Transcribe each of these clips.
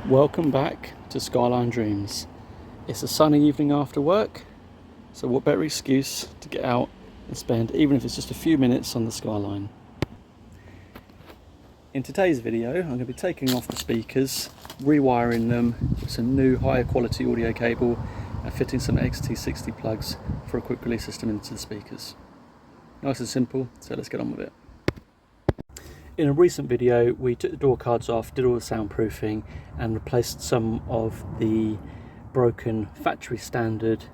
Welcome back to Skyline Dreams. It's a sunny evening after work, so what better excuse to get out and spend, even if it's just a few minutes, on the Skyline. In today's video, I'm going to be taking off the speakers, rewiring them with some new higher quality audio cable and fitting some XT60 plugs for a quick release system into the speakers. Nice and simple, so let's get on with it. In a recent video, we took the door cards off, did all the soundproofing and replaced some of the broken factory standard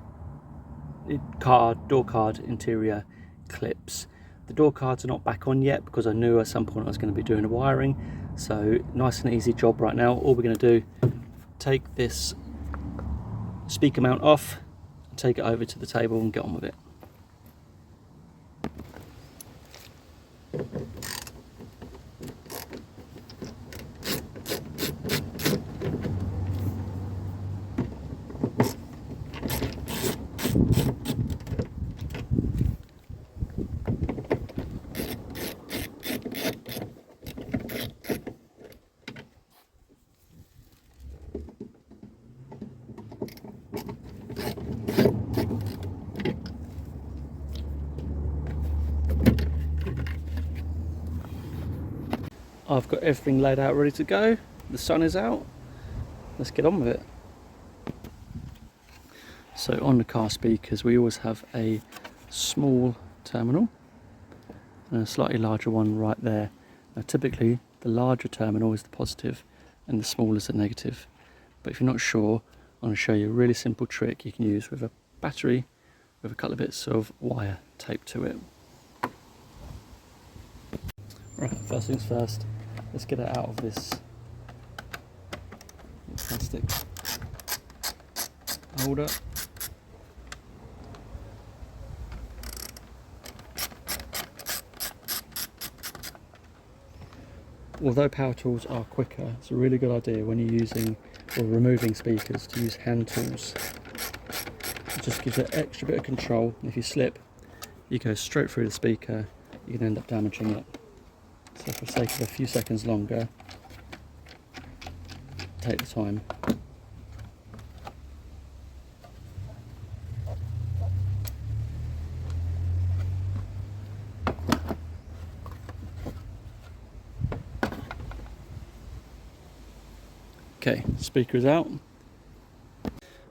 door card interior clips. The door cards are not back on yet because I knew at some point I was going to be doing the wiring, so nice and easy job right now. All we're going to do, take this speaker mount off, take it over to the table and get on with it. I've got everything laid out ready to go. The sun is out. Let's get on with it. So on the car speakers we always have a small terminal and a slightly larger one right there. Now typically the larger terminal is the positive and the small is the negative. But if you're not sure, I'm going to show you a really simple trick you can use with a battery with a couple of bits of wire taped to it. Right, first things first, let's get it out of this plastic holder. Although power tools are quicker, it's a really good idea when you're using or removing speakers to use hand tools. It just gives it an extra bit of control. If you slip, you go straight through the speaker, you can end up damaging it. So for the sake of a few seconds longer, take the time. Okay, speaker is out.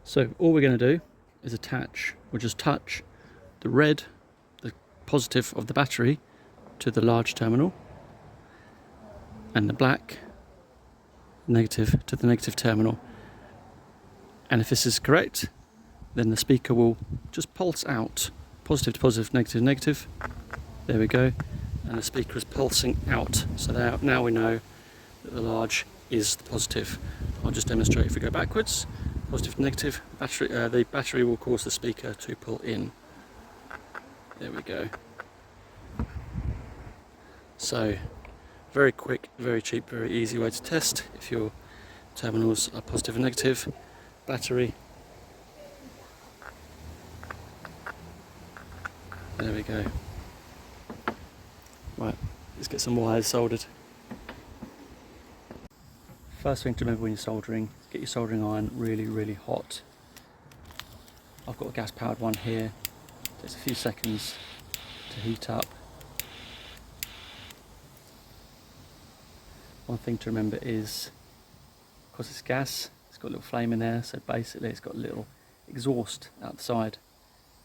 So all we're going to do is just touch the red, the positive of the battery, to the large terminal, and the black, negative, to the negative terminal. And if this is correct, then the speaker will just pulse out, positive to positive, negative to negative. There we go, and the speaker is pulsing out. So now we know that the large is the positive. I'll just demonstrate. If we go backwards, positive to negative, the battery will cause the speaker to pull in. There we go. So very quick, very cheap, very easy way to test if your terminals are positive and negative. Battery. There we go. Right, let's get some wires soldered. First thing to remember when you're soldering, get your soldering iron really hot. I've got a gas powered one here. It takes a few seconds to heat up. One thing to remember is, because it's gas, it's got a little flame in there, so basically it's got a little exhaust outside.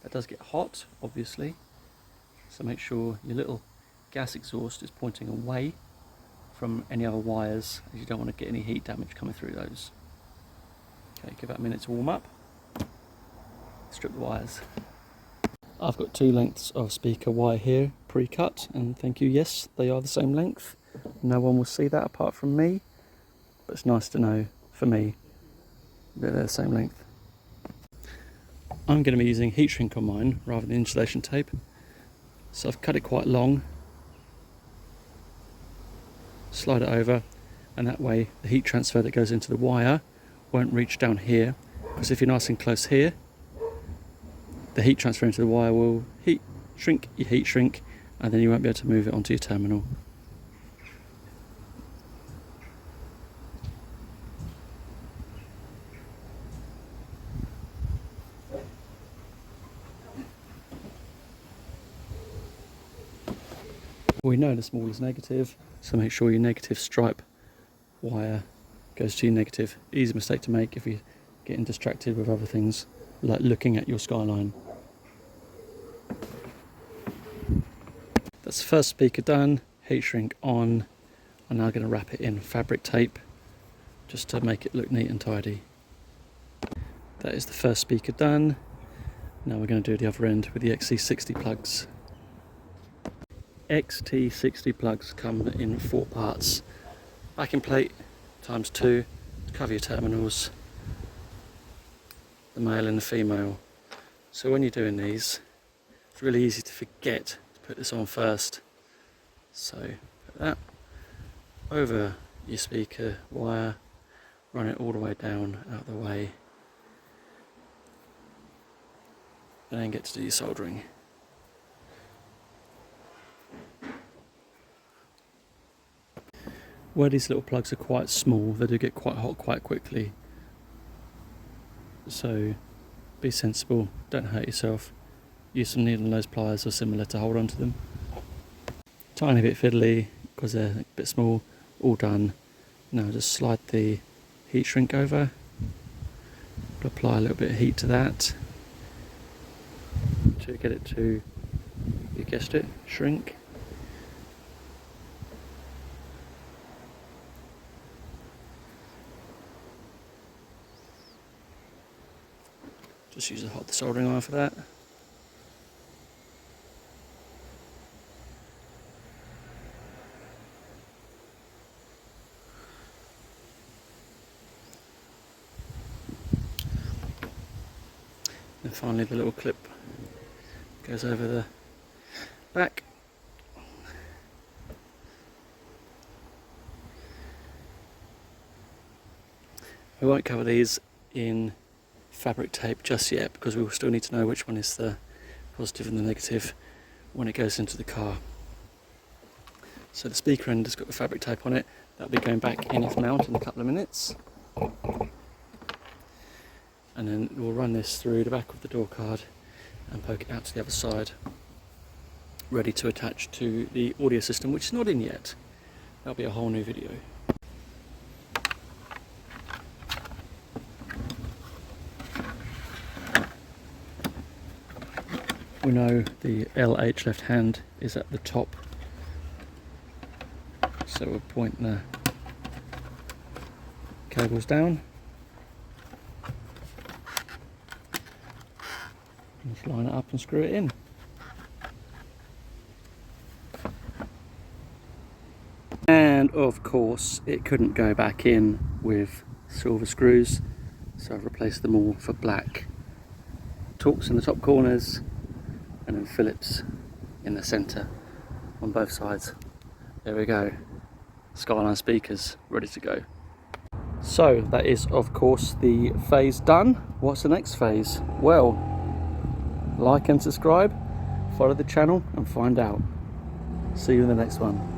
That does get hot, obviously, so make sure your little gas exhaust is pointing away from any other wires, as you don't want to get any heat damage coming through those. Okay, give that a minute to warm up. Strip the wires. I've got 2 lengths of speaker wire here, pre-cut, and thank you, yes, they are the same length. No one will see that apart from me, but it's nice to know, for me, that they're the same length. I'm going to be using heat shrink on mine rather than insulation tape, so I've cut it quite long. Slide it over, and that way the heat transfer that goes into the wire won't reach down here, because if you're nice and close here, the heat transfer into the wire will heat shrink, and then you won't be able to move it onto your terminal. We know the small is negative, so make sure your negative stripe wire goes to your negative. Easy mistake to make if you're getting distracted with other things, like looking at your Skyline. That's the first speaker done, heat shrink on. I'm now going to wrap it in fabric tape just to make it look neat and tidy. That is the first speaker done. Now we're going to do the other end with the XT60 plugs. XT60 plugs come in 4 parts. Backing plate times 2 to cover your terminals, the male and the female. So when you're doing these, it's really easy to forget to put this on first. So put that over your speaker wire, run it all the way down out of the way, and then get to do your soldering. Where these little plugs are quite small, they do get quite hot quite quickly. So be sensible, don't hurt yourself. Use some needle nose pliers or similar to hold onto them. Tiny bit fiddly because they're a bit small. All done. Now just slide the heat shrink over. Apply a little bit of heat to that to get it to, you guessed it, shrink. Just use the soldering iron for that. And finally the little clip goes over the back. We won't cover these in fabric tape just yet because we will still need to know which one is the positive and the negative when it goes into the car. So the speaker end has got the fabric tape on it. That'll be going back in its mount in a couple of minutes. And then we'll run this through the back of the door card and poke it out to the other side, ready to attach to the audio system, which is not in yet. That'll be a whole new video. We know the LH left hand is at the top, so we'll point the cables down. Just line it up and screw it in. And of course it couldn't go back in with silver screws, so I've replaced them all for black. Torques in the top corners and then Phillips in the centre on both sides. There we go. Skyline speakers ready to go. So that is of course the phase done. What's the next phase? Well, like and subscribe, follow the channel and find out. See you in the next one.